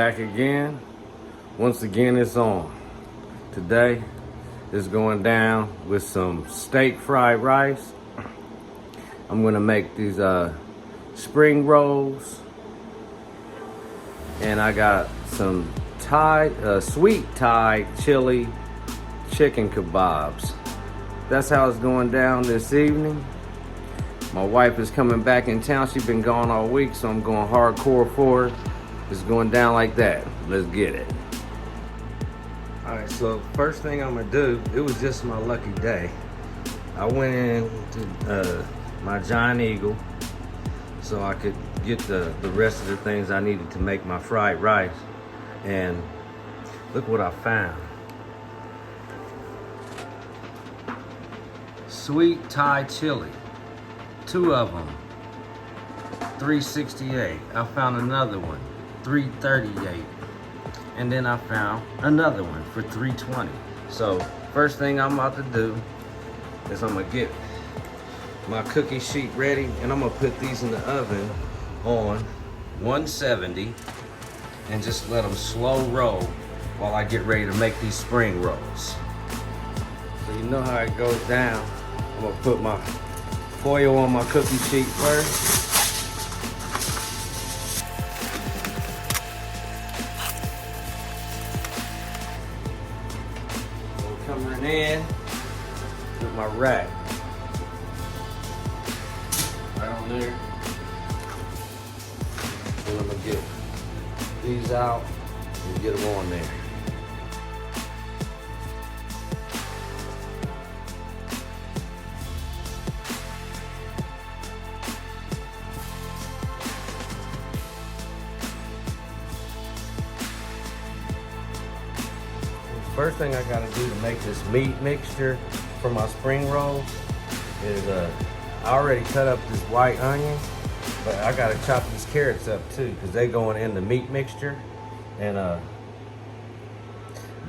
back again. Once again, it's on. Today is going down with some steak fried rice. I'm gonna make these spring rolls, and I got some sweet Thai chili chicken kebabs. That's how it's going down this evening. My wife is coming back in town. She's been gone all week, so I'm going hardcore for her. It's going down like that. Let's get it. All right, so first thing I'm gonna do, it was just my lucky day. I went in to my Giant Eagle so I could get the rest of the things I needed to make my fried rice. And look what I found. Sweet Thai chili. 2 of them, $3.68. I found another one, $3.38. And then I found another one for $3.20. So first thing I'm about to do is I'm gonna get my cookie sheet ready, and I'm gonna put these in the oven on 170 and just let them slow roll while I get ready to make these spring rolls. So you know how it goes down. I'm gonna put my foil on my cookie sheet first. I'm coming in with my rack right on there. Then I'm gonna get these out and get them on there. First thing I gotta do to make this meat mixture for my spring rolls is I already cut up this white onion, but I gotta chop these carrots up too, because they going in the meat mixture. And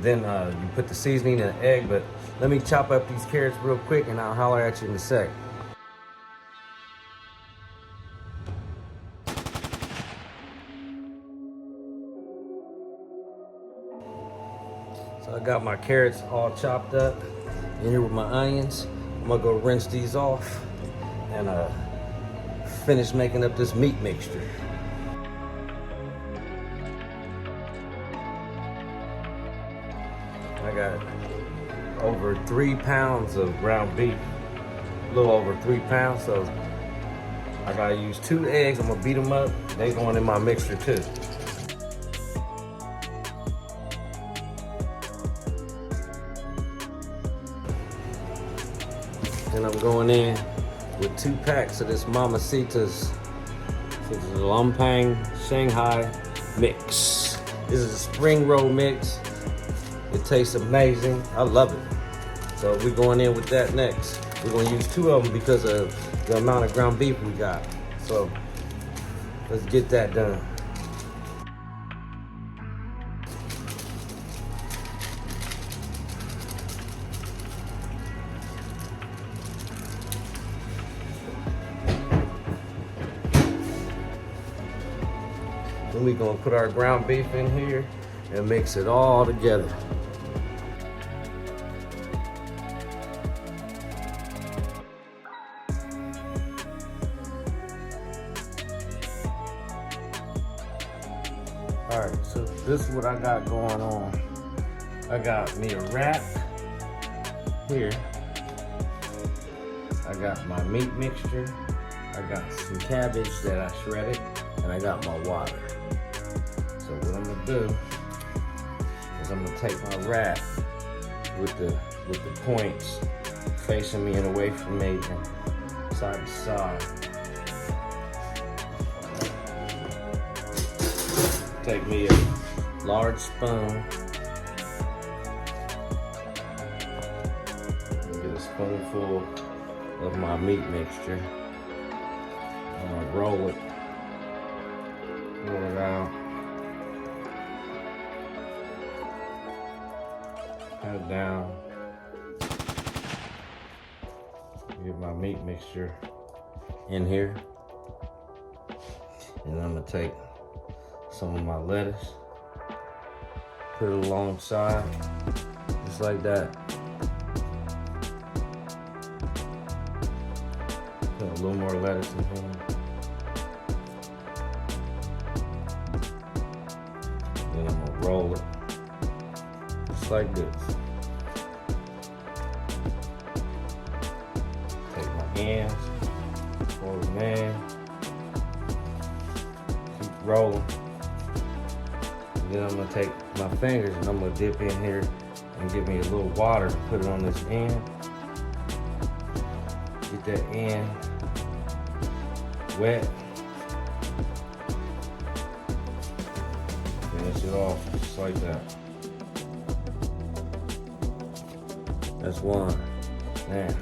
then you put the seasoning and the egg. But let me chop up these carrots real quick and I'll holler at you in a sec. So I got my carrots all chopped up in here with my onions. I'm gonna go rinse these off and finish making up this meat mixture. I got over 3 pounds of ground beef, a little over 3 pounds, so I gotta use 2 eggs. I'm gonna beat them up. They going in my mixture too. And I'm going in with 2 packs of this Mamacita's Lumpia Shanghai mix. This is a spring roll mix. It tastes amazing. I love it. So we're going in with that next. We're gonna use 2 of them because of the amount of ground beef we got. So let's get that done. Then we're gonna put our ground beef in here and mix it all together. All right, so this is what I got going on. I got me a wrap here. I got my meat mixture. I got some cabbage that I shredded, and I got my water. So what I'm gonna do is I'm gonna take my wrap with the points facing me and away from me and side to side. Take me a large spoon. Get a spoonful of my meat mixture. I'm gonna roll it out. Pat it down. Get my meat mixture in here. And I'm gonna take some of my lettuce Put it alongside, just like that. Put a little more lettuce in here. Then I'm gonna roll it, just like this. Take my hands, hold it in, keep rolling. And then I'm gonna take my fingers and I'm gonna dip in here and give me a little water, put it on this end. Get that end wet. Finish it off just like that. That's one. Man,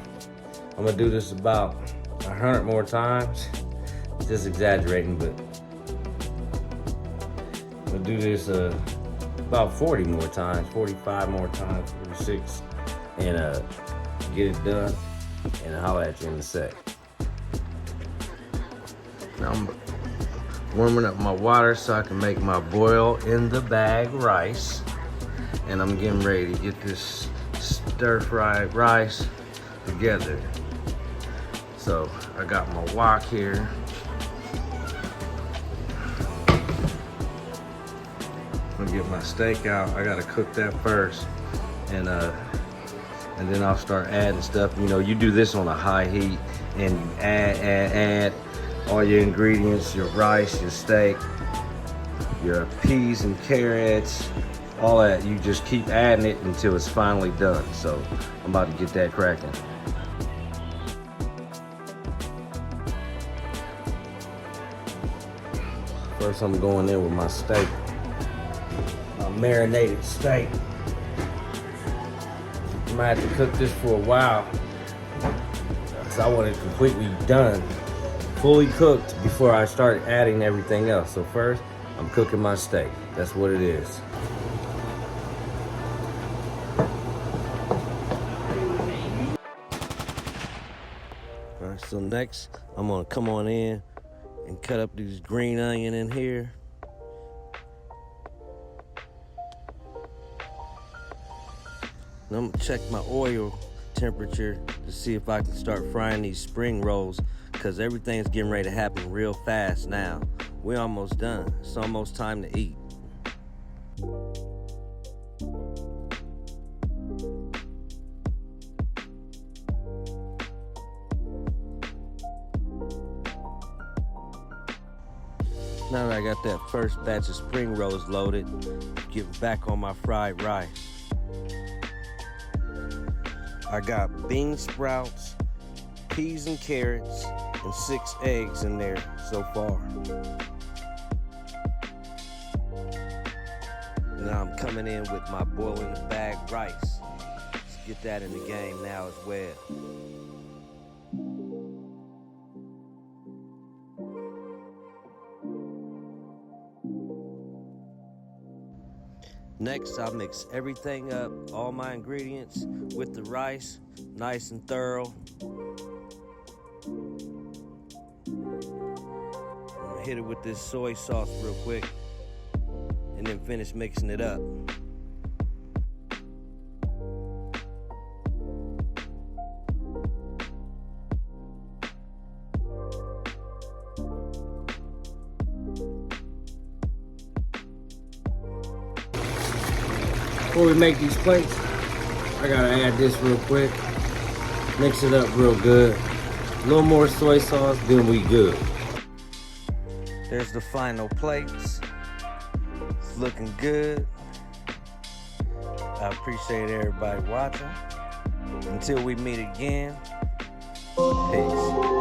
I'm gonna do this about 100 more times. Just exaggerating, but I'm gonna do this about 40 more times, 45 more times, 46, and get it done, and I'll holler at you in a sec. Now I'm warming up my water so I can make my boil in the bag rice, and I'm getting ready to get this stir-fried rice together. So I got my wok here. I'm gonna get my steak out. I gotta cook that first, and then I'll start adding stuff. You know, you do this on a high heat, and you add all your ingredients, your rice, your steak, your peas and carrots, all that. You just keep adding it until it's finally done. So I'm about to get that cracking. First, I'm going in with my steak. My marinated steak. I might have to cook this for a while because I want it completely done, fully cooked before I start adding everything else. So first, I'm cooking my steak. That's what it is. All right, so next, I'm gonna come on in and cut up these green onion in here. And I'm gonna check my oil temperature to see if I can start frying these spring rolls, because everything's getting ready to happen real fast now. We're almost done. It's almost time to eat. Now that I got that first batch of spring rolls loaded, get back on my fried rice. I got bean sprouts, peas and carrots, and 6 eggs in there so far. Now I'm coming in with my boil in the bag rice. Let's get that in the game now as well. Next, I'll mix everything up, all my ingredients with the rice, nice and thorough. I'm gonna hit it with this soy sauce real quick, and then finish mixing it up. Before we make these plates, I gotta add this real quick. Mix it up real good. A little more soy sauce, then we good. There's the final plates. It's looking good. I appreciate everybody watching. Until we meet again, peace.